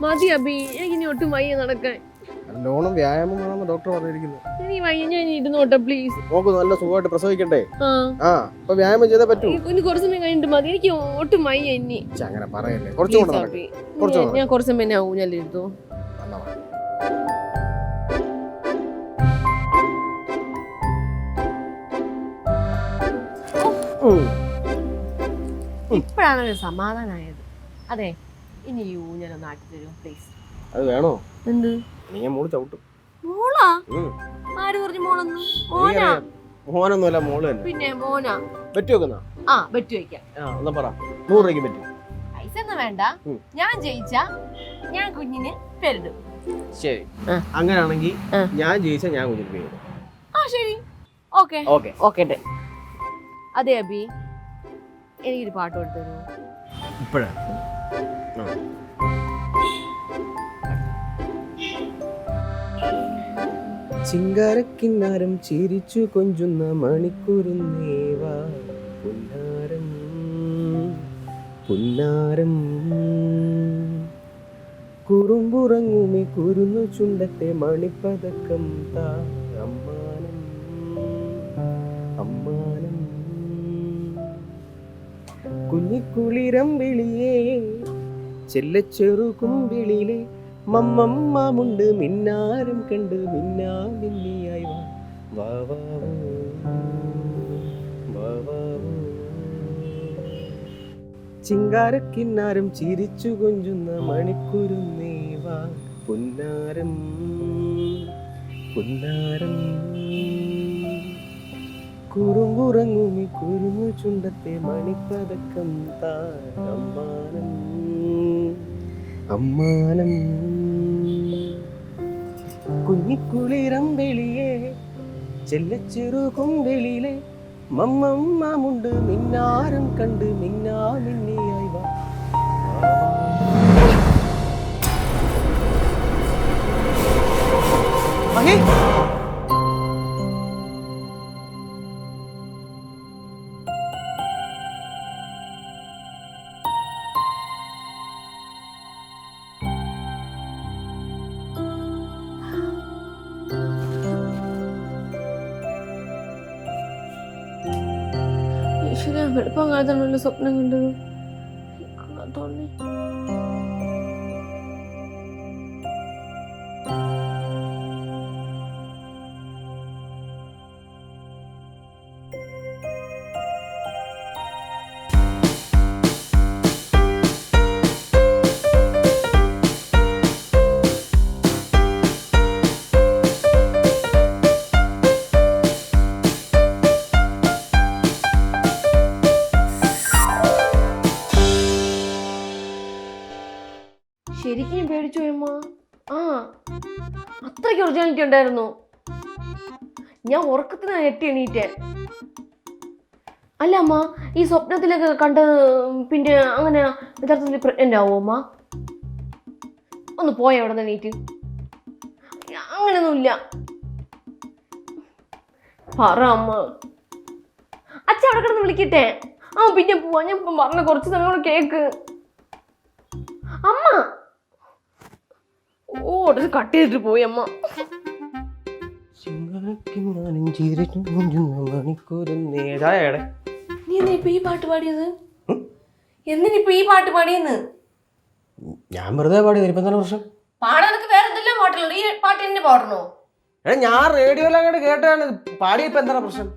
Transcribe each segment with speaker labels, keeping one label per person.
Speaker 1: മതി അബി, എനിക്ക് ഇനി ഒട്ടും വയ്യ നടക്കാൻ.
Speaker 2: ലോണും വ്യായാമം വേണമെന്ന് ഡോക്ടർ പറഞ്ഞിരിക്കുന്നത്.
Speaker 1: ഇനി വയ്യ, ഞാൻ ഇരുന്നോട്ടെ പ്ലീസ്.
Speaker 2: നോക്ക്, നല്ല സുഖമായിട്ട് പ്രസവിക്കണ്ടേ? അപ്പൊ വ്യായാമം ചെയ്തേ പറ്റൂ.
Speaker 1: ഇനി കുറച്ച് സമയം കഴിഞ്ഞിട്ട് മതി, എനിക്ക് ഒട്ടും വയ്യ ഇനി.
Speaker 2: അങ്ങനെ പറയല്ലേ, കുറച്ചുകൂടെ
Speaker 1: ഞാൻ കുറച്ച് സമയം ഞാൻ ഊഞ്ഞാലിരുന്നു. ഇപ്പോഴാണ് ഒരു സമാധാനമായത്. അതെ, ഇനി ഈ ഊഞ്ഞാലൊന്ന് ആട്ടി തരുമോ പ്ലീസ്?
Speaker 2: അത് വേണോ?
Speaker 1: എന്ത്?
Speaker 2: നീ മോള് ചവിട്ടും.
Speaker 1: മോളാ? ആര് പറഞ്ഞു മോളൊന്ന്? മോനാ?
Speaker 2: മോനൊന്നുമല്ല, മോള് തന്നെ.
Speaker 1: പിന്നെ മോനാ?
Speaker 2: ബെറ്റ് വെക്കുന്ന?
Speaker 1: ബെറ്റ് വെക്കാം.
Speaker 2: എന്നാ പറ, 100 രൂപയ്ക്ക് ബെറ്റ്.
Speaker 1: പൈസ ഒന്നും വേണ്ട, ഞാൻ ജയിച്ച ഞാൻ കുഞ്ഞിന് പേരിടും.
Speaker 2: ശരി, അങ്ങനെയാണെങ്കിൽ ഞാൻ ജയിച്ച ഞാൻ കുഞ്ഞിന് പേരിടും.
Speaker 1: ശരി, ഓക്കെ. അതെ അബി, എനിക്കൊരു പാട്ട് കൊടുത്തരൂ.
Speaker 2: ഇപ്പോഴാണ് ചിങ്കാരക്കിന്നാരം ചിരിച്ചു കൊഞ്ചുന്ന മണിക്കൂരുന്നേവാ പുന്നാരം പുന്നാരം കുറുമ്പുറങ്ങുമി കുരുന്നു ചുണ്ടത്തെ മണിപ്പതക്കം താ അമ്മാനം അമ്മാനം കുഞ്ഞിക്കുളിരം വിളിയേ ചെല്ലച്ചെറു കുമ്പിളിലെ മമ്മമ്മുണ്ട് മിന്നാരം കണ്ട് മിന്നാ മിന്നിയായി വാ വാ വാ ചിങ്കാരക്കിന്നാരം ചിരിച്ചു കൊഞ്ചുന്ന മണിക്കുരുന്നേവാ പുന്നാരം പുന്നാരം കുറുമ്പുറങ്ങുമി കുരുങ്ങു ചുണ്ടത്തെ മണിപ്പതക്കം താ അമ്മാനം അമ്മാനം കുഞ്ഞിക്കുളിരം വെളിയേ ചെല്ലച്ചെറു കുമ്പിളിലെ മമ്മമ്മുണ്ട് മിന്നാരം കണ്ട് മിന്നാ മിന്നിയായി വാ.
Speaker 1: വെളുപ്പം കാലത്താണല്ലോ സ്വപ്നം കണ്ടത്. തോന്നി ശരിക്കും പേടിച്ചു പോയമ്മ. അത്രയ്ക്ക് ഒറിജിനാലിറ്റി ഉണ്ടായിരുന്നു. ഞാൻ ഉറക്കത്തിന് ഞെട്ടി എണീറ്റേ. അല്ല അമ്മ, ഈ സ്വപ്നത്തിലൊക്കെ കണ്ടത് പിന്നെ അങ്ങനെ യഥാർത്ഥത്തിൽ പ്രഗ്നന്റ് ആവോ അമ്മ? ഒന്ന് പോയ അവിടെ നിന്ന് എണീറ്റ്. അങ്ങനെയൊന്നുമില്ല, പറ അമ്മ. അച്ഛൻ അവിടെ കിടന്ന് വിളിക്കട്ടെ? പിന്നെ പോവാ. ഞാൻ ഇപ്പം പറഞ്ഞ കുറച്ച് സമയം കൂടെ കേക്ക് അമ്മ. കട്ട് ചെയ്തിട്ട് പോയി അമ്മ. നീ ഇപ്പൊ ഈ പാട്ട് പാടിയത്? എന്തിനിപ്പൊ ഈ പാട്ട് പാടിയെന്ന്?
Speaker 2: ഞാൻ വെറുതെ പാടിയത്. ഇപ്പൊ എന്താണ് പ്രശ്നം?
Speaker 1: പാടാനൊക്കെ വേറെ എന്തെല്ലാം പാട്ടുള്ളൂ, ഈ പാട്ട് തന്നെ പാടണോ?
Speaker 2: ഞാൻ റേഡിയോയിലങ്ങോട്ട് കേട്ടാണ് പാടിയപ്പോ എന്താണ് പ്രശ്നം?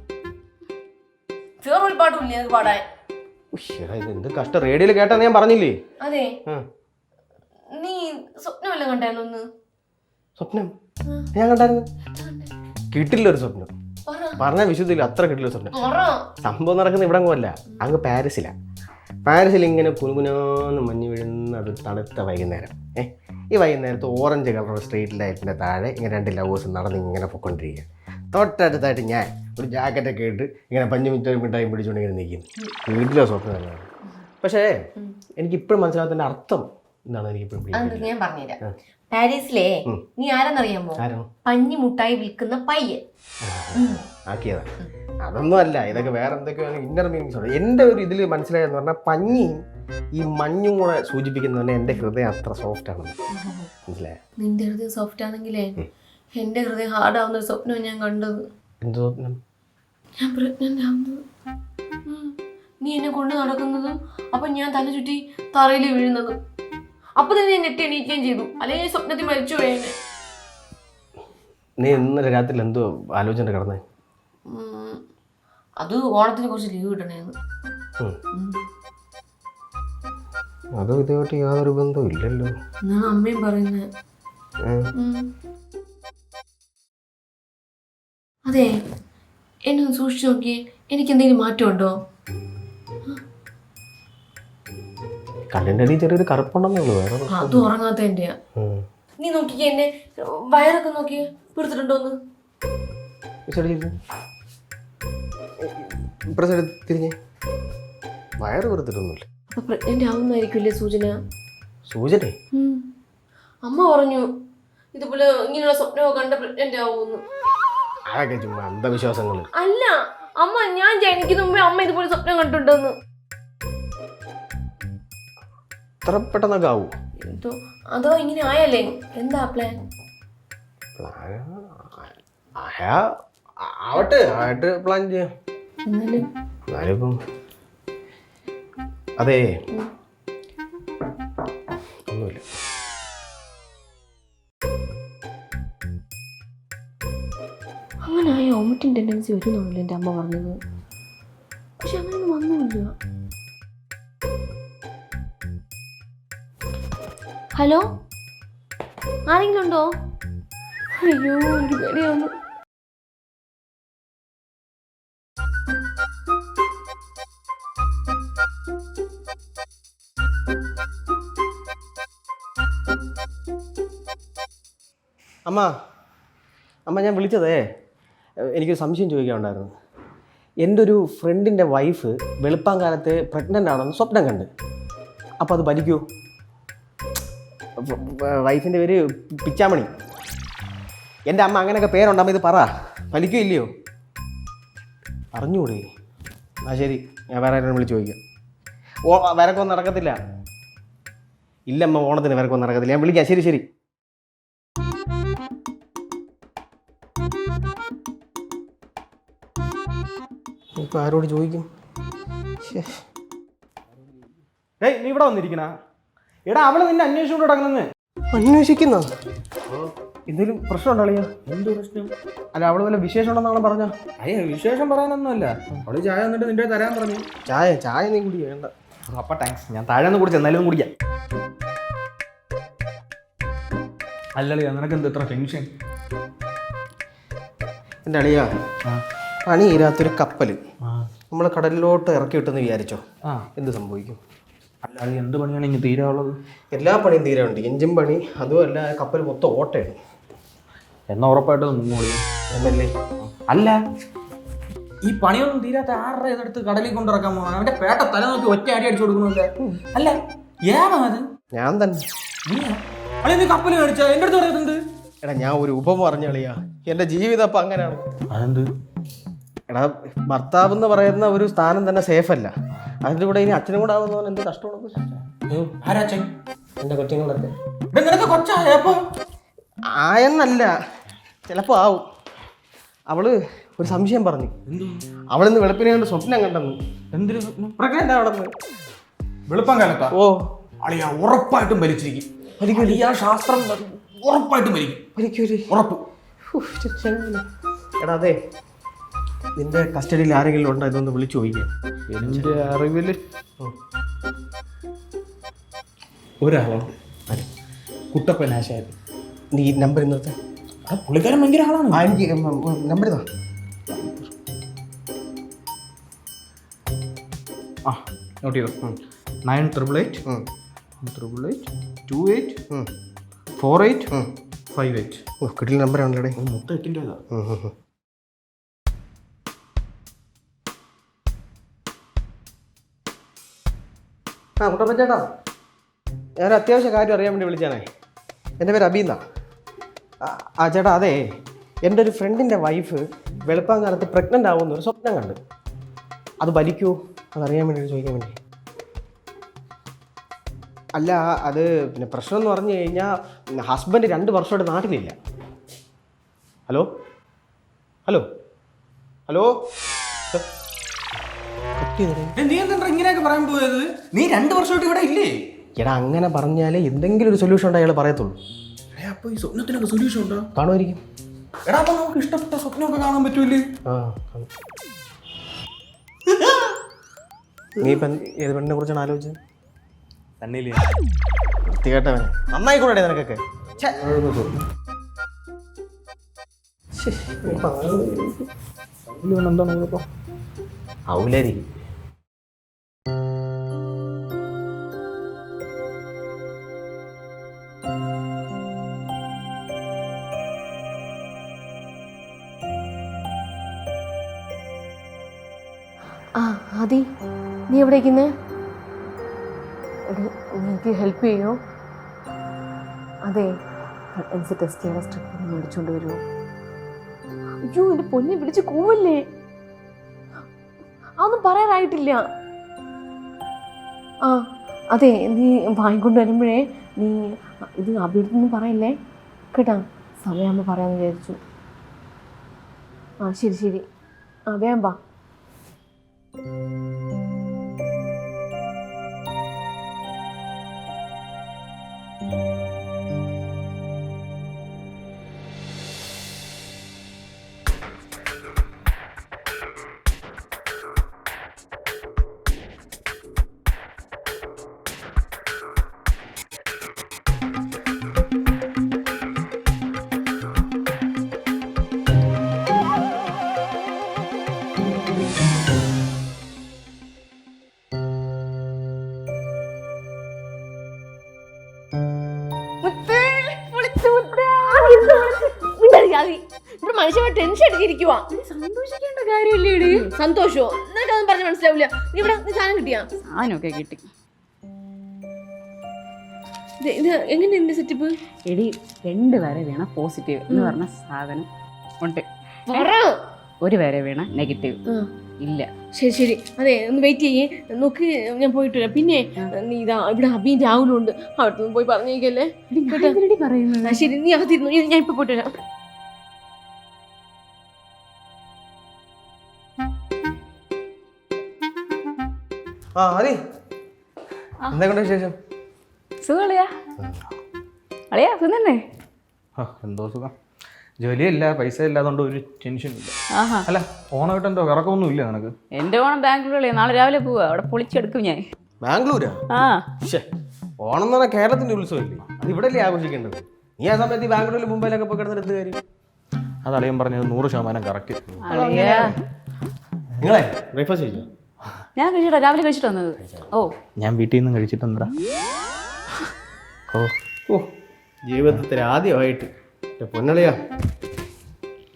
Speaker 1: വേറൊരു പാട്ടുമില്ലേ അത് പാടാൻ?
Speaker 2: എന്ത് കഷ്ടം, റേഡിയോയിൽ കേട്ടാന്ന് ഞാൻ പറഞ്ഞില്ലേ?
Speaker 1: അതെ, നീ സ്വപ്നമല്ല കണ്ടായിരുന്നു?
Speaker 2: സ്വപ്നം ഞാൻ കണ്ടായിരുന്നു. കിട്ടില്ലൊരു സ്വപ്നം, പറഞ്ഞാൽ വിശുദ്ധില്ല, അത്ര കിട്ടില്ല സ്വപ്നം. സംഭവം നടക്കുന്ന ഇവിടെ അല്ല, അങ്ങ് പാരീസിലാണ്. പാരീസിൽ ഇങ്ങനെ കുനുകുനാന്ന് മഞ്ഞ് വീഴുന്ന ഒരു തണുത്ത വൈകുന്നേരം. ഈ വൈകുന്നേരത്ത് ഓറഞ്ച് കളർ സ്ട്രീറ്റ് ലൈറ്റിൻ്റെ താഴെ ഇങ്ങനെ 2 ലവേഴ്സ് നടന്ന് ഇങ്ങനെ പൊയ്ക്കൊണ്ടിരിക്കുക. തൊട്ടടുത്തായിട്ട് ഞാൻ ഒരു ജാക്കറ്റൊക്കെ ഇട്ട് ഇങ്ങനെ പഞ്ഞു മിഠായി പിടിച്ചുകൊണ്ട് ഇങ്ങനെ നിൽക്കുന്നു. വീട്ടിലോ സ്വപ്നം തന്നെയാണ്. പക്ഷേ എനിക്കിപ്പോഴും മനസ്സിലാകാത്തതിൻ്റെ അർത്ഥം എന്താണ് എനിക്കിപ്പോഴും
Speaker 1: ഞാൻ പറഞ്ഞുതരാം. പാരീസിലെ നീ ആരെന്നറിയാമോ? പഞ്ഞി മുട്ടായി വിൽക്കുന്ന പയ്യൻ
Speaker 2: ആക്കിയതാ. അതൊന്നും അല്ല, ഇതൊക്കെ വേറെ എന്തൊക്കെയാണ് ഇന്നർ മീനിങ്സ് ഉണ്ട്. എൻ്റെ ഒരു ഇതിൽ മനസ്സിലായെന്ന് പറഞ്ഞാൽ പഞ്ഞിയും ഈ മഞ്ഞും കൂടെ സൂചിപ്പിക്കുന്നതന്നെ എൻ്റെ ഹൃദയം അത്ര സോഫ്റ്റ് ആണെന്ന് മനസ്സിലായ?
Speaker 1: നിന്റെ ഹൃദയം സോഫ്റ്റ് ആണെങ്കിലേ എൻ്റെ ഹൃദയം ഹാർഡ് ആവുന്ന ഒരു സ്വപ്നം ഞാൻ കണ്ടത്.
Speaker 2: എന്ത് സ്വപ്നം?
Speaker 1: ഞാൻ പ്രഗ്നന്റ് ആവുന്നത്. നീ എന്നെ കൊണ്ട് നടക്കുന്നതും അപ്പൊ ഞാൻ തല ചുറ്റി തറയിൽ വീഴുന്നതും. അപ്പൊ തന്നെ ഞാൻ ഞെട്ടി എണീക്കുകയും ചെയ്തു. അല്ലെങ്കിൽ സ്വപ്നത്തിൽ മരിച്ചു പോയേനെ.
Speaker 2: നീ ഇന്നലെ രാത്രി എന്തോ ആലോചന കിടന്നേ?
Speaker 1: അത് ഓണത്തിന് കുറച്ച് ലീവ് കിട്ടണേന്ന്.
Speaker 2: അതോ ഇതുമായിട്ട് യാതൊരു ബന്ധവും ഇല്ലല്ലോ
Speaker 1: എന്നാണ് അമ്മയും പറയുന്നത്. അതെ, എന്നെ ഒന്ന് സൂക്ഷിച്ചു നോക്കിയേ. എനിക്ക് എന്തെങ്കിലും മാറ്റമുണ്ടോ?
Speaker 2: കണ്ണിൻ്റെ അടിയിൽ ചെറിയൊരു കറുപ്പുണ്ടെന്നേ ഉള്ളൂ, വേറെ
Speaker 1: അത് ഉറങ്ങാത്തതിൻ്റെയാ. നീ നോക്കിക്കേ, എന്നെ വയറൊക്കെ നോക്കിയേ, പിടുത്തിട്ടുണ്ടോന്ന്.
Speaker 2: തിരിഞ്ഞേ, വയറ് വെറുത്തിട്ടൊന്നുമില്ല.
Speaker 1: അപ്പൊ പ്രഗ്നന്റ് ആവുന്നതായിരിക്കില്ലേ സൂചന?
Speaker 2: സൂചന?
Speaker 1: അമ്മ പറഞ്ഞു ഇതുപോലെ ഇങ്ങനെയുള്ള സ്വപ്നമൊക്കെ കണ്ട പ്രഗ്നന്റ് ആവുമെന്ന്.
Speaker 2: അതൊക്കെ ചുമ്മാ അന്ധവിശ്വാസങ്ങൾ.
Speaker 1: അല്ല അമ്മ, ഞാൻ ജനിക്കുന്ന മുമ്പേ അമ്മ ഇതുപോലെ സ്വപ്നം കണ്ടിട്ടുണ്ടെന്ന്.
Speaker 2: ഇത്ര പെട്ടെന്നൊക്കെ ആവൂ?
Speaker 1: അതോ ഇങ്ങനെ ആയല്ലേ? എന്താ പ്ലാൻ?
Speaker 2: ആവട്ടെ, ആയിട്ട് പ്ലാൻ ചെയ്യാം. എന്നാലും അതെ, ഒന്നുമില്ല.
Speaker 1: അങ്ങനെ ആയ വോമിറ്റിംഗ് ടെൻഡൻസി വരുന്നുള്ളൂ എൻ്റെ അമ്മ പറഞ്ഞത്. പക്ഷെ അങ്ങനെ വന്നില്ല. ഹലോ, ആരെങ്കിലും ഉണ്ടോ? അയ്യോ, എനിക്ക് പേടിയാവുന്നു.
Speaker 2: അമ്മ ഞാൻ വിളിച്ചതേ, എനിക്കൊരു സംശയം ചോദിക്കാനുണ്ടായിരുന്നു. എൻ്റെ ഒരു ഫ്രണ്ടിൻ്റെ വൈഫ് വെളുപ്പാങ്കാലത്ത് പ്രഗ്നൻ്റ് ആണെന്ന് സ്വപ്നം കണ്ട്. അപ്പോൾ അത് ഭരിക്കുമോ? വൈഫിൻ്റെ പേര് പിച്ചാമണി. എൻ്റെ അമ്മ അങ്ങനെയൊക്കെ പേരുണ്ടാകുമ്പോൾ ഇത് പറ, ഫലിക്കോ ഇല്ലയോ? അറിഞ്ഞുകൂടെ? ആ ശരി, ഞാൻ വേറെ ആരെയും വിളിച്ച് ചോദിക്കാം. വരക്കൊന്നും നടക്കത്തില്ല. ഇല്ലമ്മ, ഓണത്തിന് വരക്കൊന്നും നടക്കത്തില്ല. ഞാൻ വിളിക്കാം. ശരി. ഇപ്പം ആരോട് ചോദിക്കും?
Speaker 3: ഏയ്, നീ ഇവിടെ വന്നിരിക്കണ? എടാ, അവള് നിന്നെ അന്വേഷിച്ചുകൊണ്ട് കിടക്കുന്നെന്ന്.
Speaker 2: അന്വേഷിക്കുന്ന എന്തെങ്കിലും പ്രശ്നം ഉണ്ടോ?
Speaker 3: എന്ത് പ്രശ്നം?
Speaker 2: അല്ല, അവള് വല്ല വിശേഷം ഉണ്ടെന്നാണ് പറഞ്ഞ.
Speaker 3: അയ്യ, വിശേഷം പറയാനൊന്നുമല്ല. അവള് ചായ വന്നിട്ട് നിന്റെ തരാൻ പറഞ്ഞു.
Speaker 2: ചായ നീ കുടി വേണ്ട.
Speaker 3: അപ്പൊ താങ്ക്സ്, ഞാൻ താഴെ ഒന്ന് കുടിച്ച, എന്നാലും കുടിക്കാം. അല്ലളിയാ, നിനക്ക് എന്ത് ഇത്ര ടെൻഷൻ?
Speaker 2: എൻ്റെ അളിയാ, പണി തീരാത്തൊരു കപ്പല് നമ്മൾ കടലിലോട്ട് ഇറക്കി വിട്ടെന്ന് വിചാരിച്ചോ, എന്ത് സംഭവിക്കും?
Speaker 3: അല്ലാതെ എന്ത് പണിയാണ് ഇനി തീരാനുള്ളത്?
Speaker 2: എല്ലാ പണിയും തീരാനുണ്ട്. എഞ്ചിൻ പണി, അതുമല്ല കപ്പൽ മൊത്തം ഓട്ടയാണ്.
Speaker 3: എന്നാ ഉറപ്പായിട്ട് മുങ്ങോളി
Speaker 2: എന്നല്ലേ?
Speaker 3: അല്ല, ഈ പണിയൊന്നും തീരാത്ത ആരുടെ ഇതെടുത്ത് കടലിൽ കൊണ്ടിറക്കാൻ പോകണം? അവന്റെ പേട്ട തല നോക്കി ഒറ്റ അടി അടിച്ചു കൊടുക്കണമല്ലേ? അല്ല, ഏതാ അത്?
Speaker 2: ഞാൻ തന്നെ.
Speaker 3: നീ കപ്പൽ മേടിച്ചാ എൻ്റെ അടുത്ത് പറയുന്നത്?
Speaker 2: എടാ, ഞാൻ ഒരു ഉപമ പറഞ്ഞ കളിയാ. എൻ്റെ ജീവിതം അപ്പം അങ്ങനെയാണ്.
Speaker 3: അതെന്ത്?
Speaker 2: എടാ, ഭർത്താവ് എന്ന് പറയുന്ന ഒരു സ്ഥാനം തന്നെ സേഫ് അല്ല. അതിൻ്റെ കൂടെ ഇനി അച്ഛനും കൂടെ ആവുന്ന എന്ത് കഷ്ടമാണ്. എൻ്റെ കൊച്ചുങ്ങളൊക്കെ ആയെന്നല്ല, ചിലപ്പോൾ ആവും. അവള് ഒരു സംശയം പറഞ്ഞു. അവളിന്ന് വെളുപ്പിനെ കൊണ്ട് സ്വപ്നം കണ്ടെന്ന്.
Speaker 3: എന്തൊരു സ്വപ്നം?
Speaker 2: പ്രഗ്നന്റ് ആവണമെന്ന്.
Speaker 3: വെളുപ്പം കാലത്താ?
Speaker 2: ഓ
Speaker 3: അളിയാ, ഉറപ്പായിട്ടും വലിച്ചിരിക്കും. ശാസ്ത്രം ഉറപ്പായിട്ടും വലിക്കും. ഉറപ്പ്.
Speaker 2: എടാ, അതെ, നിന്റെ കസ്റ്റഡിയിൽ ആരെങ്കിലും ഉണ്ടോ? ഇതൊന്ന് വിളിച്ചു ചോദിക്കാം.
Speaker 3: എൻ്റെ അറിവിൽ ഒരാളുണ്ട്, കുട്ടപ്പനാശാരി.
Speaker 2: നീ നമ്പർ ഇന്നത്തെ?
Speaker 3: പുള്ളിക്കാരൻ ഭയങ്കര ആളാണ്.
Speaker 2: എനിക്ക് നമ്പർ ഇതാ.
Speaker 3: നോട്ട് ചെയ്തോ. 988828484858.
Speaker 2: കിട്ടിയ നമ്പറാണല്ലേ?
Speaker 3: മൊത്തം 8-ൻ്റെതാ.
Speaker 2: കുട്ടപ്പൻ ചേട്ടാ, ഞാനൊരു അത്യാവശ്യ കാര്യം അറിയാൻ വേണ്ടി വിളിച്ചാണേ. എൻ്റെ പേര് അബീന്നാ. ചേട്ടാ, അതെ, എൻ്റെ ഒരു ഫ്രണ്ടിൻ്റെ വൈഫ് വെളുപ്പാങ്കാലത്ത് പ്രഗ്നൻ്റ് ആവുമെന്നൊരു സ്വപ്നം കണ്ട്. അത് വലിക്കുമോ? അതറിയാൻ വേണ്ടി ചോദിക്കാൻ വേണ്ടി. അല്ല അത് പിന്നെ പ്രശ്നം എന്ന് പറഞ്ഞു കഴിഞ്ഞാൽ ഹസ്ബൻഡ് 2 വർഷമായിട്ട് നാട്ടിലില്ല. ഹലോ ഹലോ ഹലോ
Speaker 3: നീ എന്താ ഇങ്ങനെയൊക്കെ പറയാൻ പോയത്? നീ 2 വർഷമായിട്ട് ഇവിടെ ഇല്ലേ?
Speaker 2: എടാ അങ്ങനെ പറഞ്ഞാലേ എന്തെങ്കിലും ഒരു സൊല്യൂഷൻ ഉണ്ടോ അയാൾ പറയത്തുള്ളൂ.
Speaker 3: അപ്പൊ ഈ സ്വപ്നത്തിനൊക്കെ സൊല്യൂഷൻ ഉണ്ടോ?
Speaker 2: കാണുമായിരിക്കും.
Speaker 3: എടാ അപ്പൊ നമുക്ക് ഇഷ്ടപ്പെട്ട സ്വപ്നമൊക്കെ കാണാൻ പറ്റൂലേ?
Speaker 2: ആ നീ ഇപ്പം ഏത് പെണ്ണിനെ കുറിച്ചാണ് ആലോചിച്ചത്?
Speaker 3: തന്നെയില്ലേ
Speaker 2: വൃത്തികേട്ടവനെ. നന്നായിക്കൂടെ നിനക്കൊക്കെ? ഔലരി
Speaker 1: ആ ആദി, നീ എവിടെ ഇരിക്കുന്നേ? നീക്ക് ഹെൽപ്പ് ചെയ്യോ? അതെ, പ്രഗ്നൻസി ടെസ്റ്റ് ചെയ്യാൻ സ്ട്രിപ്പ് മേടിച്ചുകൊണ്ട് വരുമോ? അയ്യോ എൻ്റെ പൊന്നെ, പിടിച്ച് കൂവല്ലേ, അതൊന്നും പറയാറായിട്ടില്ല. ആ അതെ, നീ വാങ്ങിക്കൊണ്ട് വരുമ്പോഴേ നീ ഇത് അഭിടുത്തൊന്നും പറയല്ലേ കേട്ടാ. സമയമാകുമ്പോൾ പറയാമെന്ന് വിചാരിച്ചു. ആ ശരി ശരി, ആ വേഗം വാ. മനുഷ്യൻ ടെൻഷൻ അടിച്ചിരിക്കുവാ.
Speaker 4: സന്തോഷിക്കേണ്ട കാര്യമില്ലേ?
Speaker 1: സന്തോഷോ? നിനക്കതൊന്നും പറഞ്ഞ് മനസ്സിലാവില്ല. നീ ഇവിടെ സാധനം കിട്ടിയാ?
Speaker 4: സാധനമൊക്കെ കിട്ടി.
Speaker 1: ഇത് എങ്ങനെയുണ്ട് സെറ്റപ്പ്?
Speaker 4: എടി 2 വരെ വേണം പോസിറ്റീവ് എന്ന് പറഞ്ഞ സാധനം ഉണ്ട്, 1 വരെ വേണം നെഗറ്റീവ് ഇല്ല.
Speaker 1: ശരി ശരി, അതെ ഒന്ന് വെയിറ്റ് ചെയ്യേ, നോക്ക് ഞാൻ പോയിട്ട് വരാം. പിന്നെ നീ ഇതാ ഇവിടെ അബിയും രാഹുലും ഉണ്ട്, അവിടുന്ന് പോയി പറഞ്ഞേക്കല്ലേ.
Speaker 4: പറയുന്നത്
Speaker 1: ശരി, നീ അകത്തിരുന്നു, ഞാൻ ഇപ്പൊ പോയിട്ട് വരാം.
Speaker 2: ആ അതെ, എന്തൊക്കെയുണ്ട് വിശേഷം?
Speaker 4: സുഖളിയാ? അളിയാ സുഖന്നെ?
Speaker 3: എന്തോ സുഖം. ജോലിയില്ല, പൈസ ഇല്ലാതുകൊണ്ട് ഒരു ടെൻഷൻ ഇല്ല.
Speaker 4: ആഹാ,
Speaker 3: അല്ല ഓണമായിട്ട് എന്തോ ഇറക്കമൊന്നും ഇല്ല നിനക്ക്?
Speaker 4: എന്റെ ഓണം ബാംഗ്ലൂരിലെ, നാളെ രാവിലെ പോവാ, അവിടെ പൊളിച്ചെടുക്കും ഞാൻ.
Speaker 2: ബാംഗ്ലൂരാ?
Speaker 4: ആ
Speaker 2: ഓണം എന്ന് പറഞ്ഞാൽ കേരളത്തിന്റെ ഉത്സവമില്ലേ, അത് ഇവിടെ അല്ലേ ആഘോഷിക്കേണ്ടത്? നീ ആ സമയത്ത് ഈ ബാംഗ്ലൂരിൽ മുംബൈയിലൊക്കെ പോയി കിടന്നിട്ട് കാര്യം.
Speaker 3: അത് അളിയൻ പറഞ്ഞത് 100% കറക്റ്റ്.
Speaker 4: അളിയാ,
Speaker 2: നിങ്ങളെ ബ്രേക്ക്ഫാസ്റ്റ് കഴിച്ചോ?
Speaker 4: ഞാൻ കഴിച്ചിട്ടാ, രാവിലെ കഴിച്ചിട്ട് വന്നത്. ഓ
Speaker 3: ഞാൻ വീട്ടിൽ നിന്ന് കഴിച്ചിട്ടെന്താ?
Speaker 2: ഓ ജീവിതത്തിൽ ആദ്യമായിട്ട് പൊന്നളിയാ.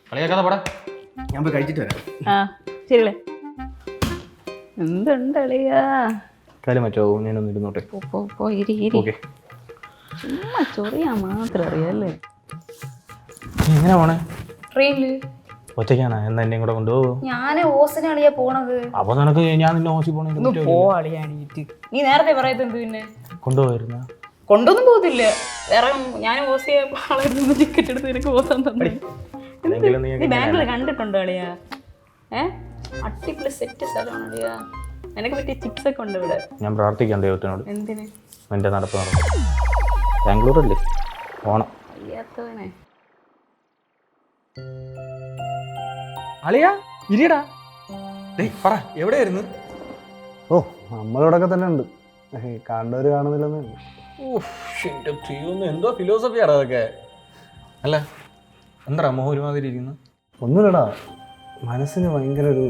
Speaker 3: കളിയാക്കാതെ പടാ,
Speaker 2: ഞാൻ പോയി കഴിച്ചിട്ട് വരാം.
Speaker 4: ആ ശരിയല്ലേ? എന്തുണ്ട് അളിയാ?
Speaker 3: കാലം മറ്റോ ഞാനൊന്ന് ഇരുന്നോട്ടെ. ഓക്കെ,
Speaker 4: ചുമ്മാ ചൊറിയാ മാത്രം അറിയാല്ലേ.
Speaker 3: എങ്ങനെ പോണേ?
Speaker 4: ട്രെയിനില്.
Speaker 3: ഒറ്റയ്ക്കാണോ? എന്നാ എന്നെയും കൂടെ കൊണ്ടുപോകും.
Speaker 4: ഞാനേ ഓസിനെ അളിയാ പോണത്.
Speaker 3: അപ്പൊ നിനക്ക് ഞാൻ നിന്നെ ഓസി പോണേ
Speaker 4: പോളിയാണീറ്റ് നീ നേരത്തെ പറയത്ത് എന്ത്? പിന്നെ
Speaker 3: കൊണ്ടുപോയിരുന്ന
Speaker 4: കൊണ്ടൊന്നും പോകത്തില്ല. വേറെ ഞാൻ ഓസിയെ ആളായിരുന്നു ടിക്കറ്റ് എടുത്ത് നിനക്ക് ഓസാൻ തന്നെ. നീ ബാംഗ്ലൂർ കണ്ടിട്ടുണ്ടോ അളിയാ? അടിപൊളി സെറ്റ് സ്ഥലമാണ് അളിയാ. നിനക്ക് പറ്റിയ ചിപ്സ് ഒക്കെ ഉണ്ട് ഇവിടെ.
Speaker 3: ഞാൻ പ്രാർത്ഥിക്കാം ദൈവത്തിനോട്.
Speaker 4: എന്തിന്?
Speaker 3: എൻ്റെ നടപ്പ് നടക്കും. ബാംഗ്ലൂരല്ലേ ഓണം.
Speaker 4: അറിയാത്തവനെ
Speaker 3: അളിയാ ഇരിയടാ. പറ എവിടെയായിരുന്നു?
Speaker 5: ഓ നമ്മളിവിടൊക്കെ തന്നെ ഉണ്ട്, കണ്ടവര് കാണുന്നില്ലെന്നേ.
Speaker 3: എന്തോ ഫിലോസഫിയാടാ അതൊക്കെ. അല്ല എന്താ മോഹം ഒരുമാതിരി ഇരിക്കുന്നു?
Speaker 5: ഒന്നുമില്ലടാ, മനസ്സിന് ഭയങ്കര ഒരു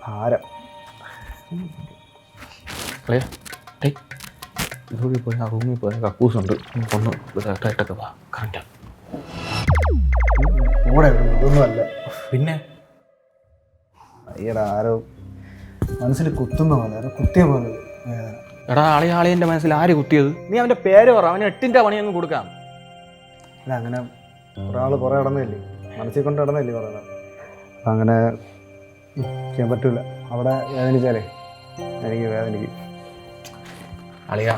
Speaker 5: ഭാരം.
Speaker 3: അളിയാ പോയി ആ റൂമിൽ പോയ കക്കൂസുണ്ട്, ഒന്ന് ഇതായിട്ടൊക്കെ വാ. കറക്റ്റാ.
Speaker 5: കൂടെ ഇതൊന്നും അല്ല.
Speaker 3: പിന്നെ
Speaker 5: അയ്യടാ, ആരോ മനസ്സിൽ കുത്തുന്ന പോലെ, ആരോ കുത്തിയ പോലെ വേദന.
Speaker 3: എടാ ആളിൻ്റെ മനസ്സിൽ ആര് കുത്തിയത്? നീ അവൻ്റെ പേര് പറ, അവന് 8ന്റെ പണി അങ്ങ് കൊടുക്കാം.
Speaker 5: അല്ല അങ്ങനെ ഒരാൾ കുറേ ഇടന്നില്ലേ, മനസ്സിൽ കൊണ്ട് ഇടന്നില്ലേ കുറേ നാൾ. അപ്പം അങ്ങനെ ചെയ്യാൻ പറ്റില്ല. അവിടെ വേദനിച്ചാലേ എനിക്ക് വേദനിക്കും.
Speaker 3: അളിയാ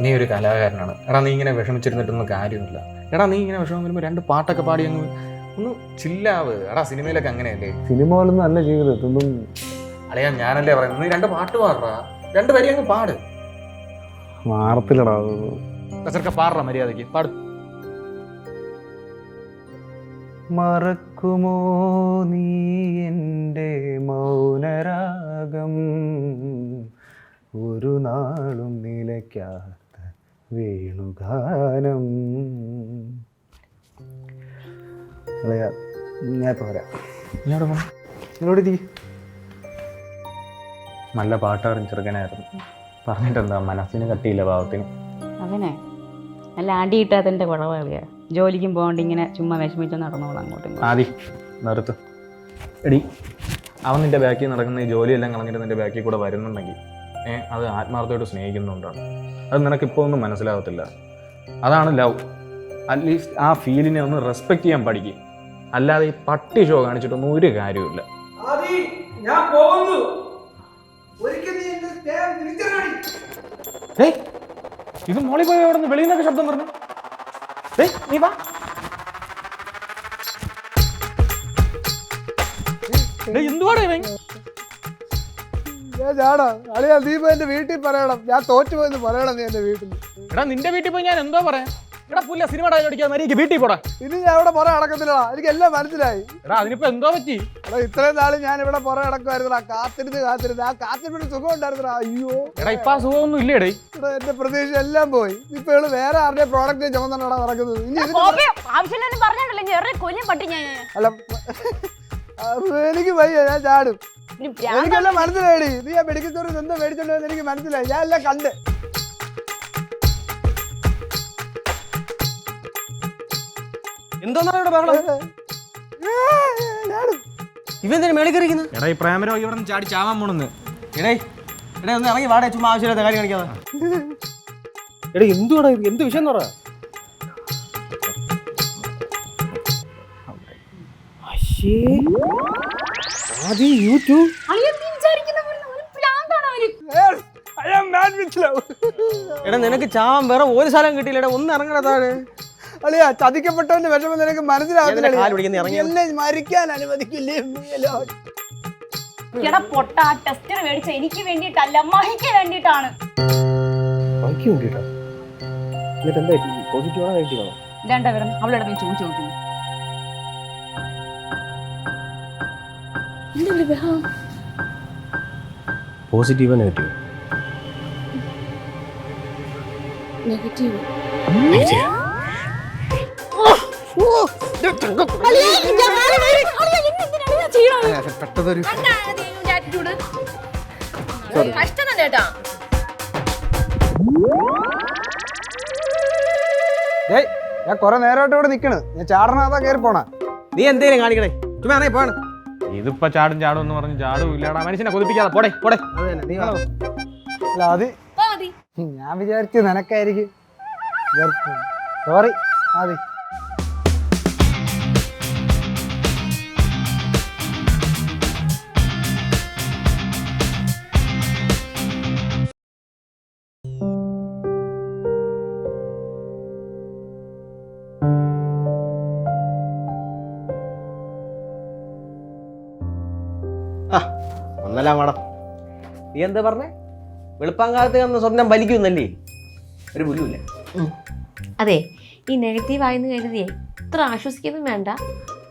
Speaker 3: നീ ഒരു കലാകാരനാണ്. എടാ നീ ഇങ്ങനെ വിഷമിച്ചിരുന്നിട്ടൊന്നും കാര്യമില്ല. എടാ നീ ഇങ്ങനെ വിഷമം വരുമ്പോൾ 2 പാട്ടൊക്കെ പാടി അങ്ങ് ഒന്ന് ചില്ലാവ്. എടാ സിനിമയിലൊക്കെ അങ്ങനെയല്ലേ?
Speaker 5: സിനിമ പോലൊന്നും അല്ല ജീവിതത്തൊന്നും.
Speaker 3: അളിയാ ഞാനല്ലേ പറയുന്നത്, നീ 2 പാട്ട് പാടുറാ, 2 വരി അങ്ങ് പാട്.
Speaker 5: മാറത്തില്ലടാ.
Speaker 3: ചെറുക്ക പാടുറാ മര്യാദയ്ക്ക് പാട്.
Speaker 5: മറക്കുമോ നീ എൻ്റെ മൗനരാഗം, ഒരു നാളും നിലയ്ക്കാത്ത വേണുഗാനം. ഞാൻ ഇപ്പോൾ വരാം. എന്നോട്
Speaker 3: നല്ല പാട്ടുകാരൻ ചെറുക്കനായിരുന്നു. പറഞ്ഞിട്ടെന്താ, മനസ്സിന് കട്ടിയില്ല പാവത്തിന്.
Speaker 4: അവനെ നല്ല അടി കിട്ടാത്തതിൻ്റെ കുഴവളിയാ. ജോലിക്കും പോകണ്ട ഇങ്ങനെ ചുമ്മാ വിഷമിച്ച് നടന്നോളാം അങ്ങോട്ടും.
Speaker 3: ആദി നിർത്ത്. എടി അവൻ നിന്റെ ബാക്കിൽ നടക്കുന്ന ഈ ജോലിയെല്ലാം കളഞ്ഞിട്ട് നിന്റെ ബാക്കിൽ കൂടെ വരുന്നുണ്ടെങ്കിൽ അത് ആത്മാർത്ഥമായിട്ട് സ്നേഹിക്കുന്നുണ്ടാണ്. അത് നിനക്കിപ്പോൾ ഒന്നും മനസ്സിലാകത്തില്ല. അതാണ് ലവ്. അറ്റ്ലീസ്റ്റ് ആ ഫീലിനെ ഒന്ന് റെസ്പെക്റ്റ് ചെയ്യാൻ പഠിക്കും. അല്ലാതെ ഈ പട്ടി ഷോ കാണിച്ചിട്ടൊന്നും ഒരു കാര്യമില്ല. ഇത് മോളി പോയി അവിടെ നിന്ന് വെളിയിൽ നിന്നൊക്കെ ശബ്ദം പറഞ്ഞു. നീ വാ. എന്തുവാടാ ഇവൻ?
Speaker 5: നീ പോയി എന്റെ വീട്ടിൽ പറയണം, ഞാൻ തോറ്റുപോയെന്ന് പറയണം നീ എന്റെ വീട്ടിൽ.
Speaker 3: എടാ നിന്റെ വീട്ടിൽ പോയി ഞാൻ എന്തോ പറയാം? എടാ പുല്ല സിനിമ ഡയലോഗ് മര്യാദയ്ക്ക് വീട്ടിൽ പോടാ.
Speaker 5: ഇനി ഞാൻ ഇവിടെ പുറ അടക്കത്തില്ലടാ, എനിക്ക് എല്ലാം മനസ്സിലായി.
Speaker 3: എടാ അതിനിപ്പോ എന്തോ പറ്റി?
Speaker 5: എടാ ഇത്രയും നാള് ഞാൻ ഇവിടെ പുറ അടക്കുമായിരുന്നടാ, കാത്തിരുന്ന് ആ കാത്തിരുന്ന് സുഖം ഉണ്ടായിരുന്നടാ. അയ്യോ
Speaker 3: എടാ ഇപ്പൊ ആ സുഖമൊന്നും ഇല്ലേടേ.
Speaker 5: എടാ എന്റെ പ്രതീക്ഷ എല്ലാം പോയി. ഇപ്പൊ ഇവള് വേറെ ആരുടെ പ്രോഡക്റ്റ് ചുമന്നാണ് നടക്കുന്നത്. ഇനി അല്ല എനിക്ക് വയ്യ, ഞാൻ ചാടും. എനിക്കെല്ലാം മനസ്സിലായി. നീ ആ മെഡിക്കൽ സ്റ്റോറിൽ എന്തോ മേടിച്ചോണ്ടോ എനിക്ക് മനസ്സിലായി. ഞാൻ എല്ലാം കണ്ട്.
Speaker 2: എന്തോന്നാണ് ഇവിടെ ബഹളം? ഇവന്തിനാ മേളിൽ കയറിക്കുന്നത്?
Speaker 3: എടാ ഈ പ്രേമരോഗി ഇവിടെ നിന്ന് ചാടി ചാവാൻ പോണെന്ന്.
Speaker 2: എടേ ഒന്ന് ഇറങ്ങി വാടേ, ചുമ്മാ ആവശ്യമില്ലാത്ത കാര്യം കാണിക്കാതെ. എടേ എന്തുവാടാ ഇത്? എന്ത് വിഷയം എന്ന് പറ. എടാ നിനക്ക് ചാവാൻ വേറെ ഒരു സ്ഥലം കിട്ടിയില്ലടാ, ഒന്ന് ഇറങ്ങടാ താഴെ.
Speaker 5: അളിയാ ചതിക്കപ്പെട്ടവന്റെ വിഷമം നിനക്ക് മനസ്സിലാവുന്നില്ല.
Speaker 2: മനസ്സിലാവുന്നില്ല.
Speaker 5: മരിക്കാൻ അനുവദിക്കില്ലേ?
Speaker 4: ടെസ്റ്റ് മേടിച്ച എനിക്ക് വേണ്ടിയിട്ടല്ല, മഹിക്ക് വേണ്ടിയിട്ടാണ്. ഇതാണ്ടാ വരുന്നത്, അവളോട് പോയി ചോദിച്ചു നോക്കുന്നു.
Speaker 2: Positive negative?
Speaker 1: നെഗറ്റീവ്.
Speaker 5: ഞാൻ കൊറേ നേരമായിട്ട് ഇവിടെ നിക്കണ്. ഞാൻ ചാടണതാ കയറി പോണ.
Speaker 2: നീ എന്തേലും കാണിക്കണേ, ചുമ്മാ ഇറങ്ങി പോണ്.
Speaker 3: ഇതിപ്പോ ചാടും ചാടും എന്ന് പറഞ്ഞ് ചാടും ഇല്ലാടാ. മനുഷ്യനെ കൊതിപ്പിക്കാതെ പോടെ പോടെ.
Speaker 5: അല്ല അത് ഞാൻ വിചാരിച്ചു നിനക്കായിരിക്കും. സോറി ആദി.
Speaker 2: ഒന്നല്ല മാഡം, നീ എന്താ പറഞ്ഞേ? വെളുപ്പാങ്കാലത്ത് വന്ന് സ്വപ്നം വലിക്കുന്നല്ലേ? ഒരു പുല്ലുമില്ല.
Speaker 1: അതെ, ഈ നെഗറ്റീവ് ആയെന്ന് കരുതിയേ ഇത്ര ആശ്വസിക്കൊന്നും വേണ്ട.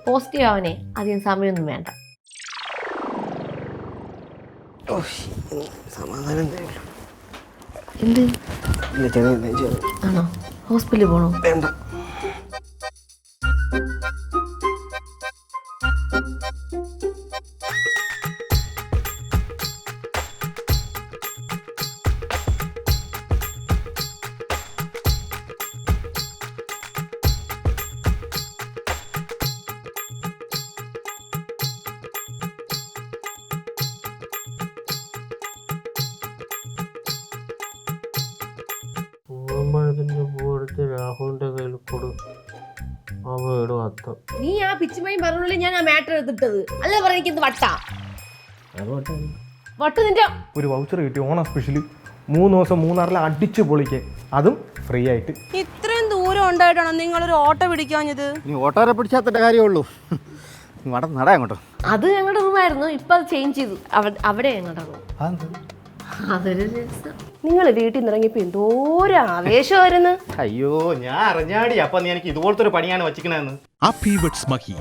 Speaker 1: പോസിറ്റീവ് ആവാനേ അധികം സമയമൊന്നും വേണ്ട.
Speaker 2: സമാധാനം
Speaker 1: എന്ത് ആണോ? ഹോസ്പിറ്റലിൽ പോണോ?
Speaker 2: വേണ്ട. രാഹുലിന്റെ കയ്യിൽ കൊടു.
Speaker 1: നീ ആ പിച്ചുമയും പറഞ്ഞുള്ളിൽ ഞാൻ ആ മാറ്റർ എടുത്തിട്ടത് അല്ല പറഞ്ഞിരിക്കുന്നത് വട്ട വട്ട് നിന്റെ
Speaker 3: ഒരു വൗച്ചർ കിട്ടി ഓണം സ്പെഷ്യല്. 3 ദിവസം മൂന്നാറിൽ അടിച്ചു പൊളിക്ക്, അതും ഫ്രീ ആയിട്ട്.
Speaker 6: ഇത്രയും ദൂരം ഉണ്ടായിട്ടാണോ നിങ്ങളൊരു ഓട്ടോ പിടിക്കാഞ്ഞത്?
Speaker 5: നീ ഓട്ടോറെ പിടിച്ചാത്ത കാര്യമുള്ളൂ. നട അങ്ങോട്ടോ.
Speaker 1: അത് ഞങ്ങളുടെ റൂമായിരുന്നു, ഇപ്പൊ അത് ചേഞ്ച് ചെയ്തു. അവിടെ ഞങ്ങളുടെ റൂം. അതൊരു രസം. നിങ്ങൾ വീട്ടിൽ നിന്ന് ഇറങ്ങിയപ്പോ എന്തോരം ആവേശമായിരുന്നു.
Speaker 2: അയ്യോ, ഞാൻ അറിഞ്ഞാടി. അപ്പൊ നീ എനിക്ക് ഇതുപോലത്തെ ഒരു പണിയാണ് വച്ചിക്കണെന്ന്.
Speaker 7: Happy Vets Mahi.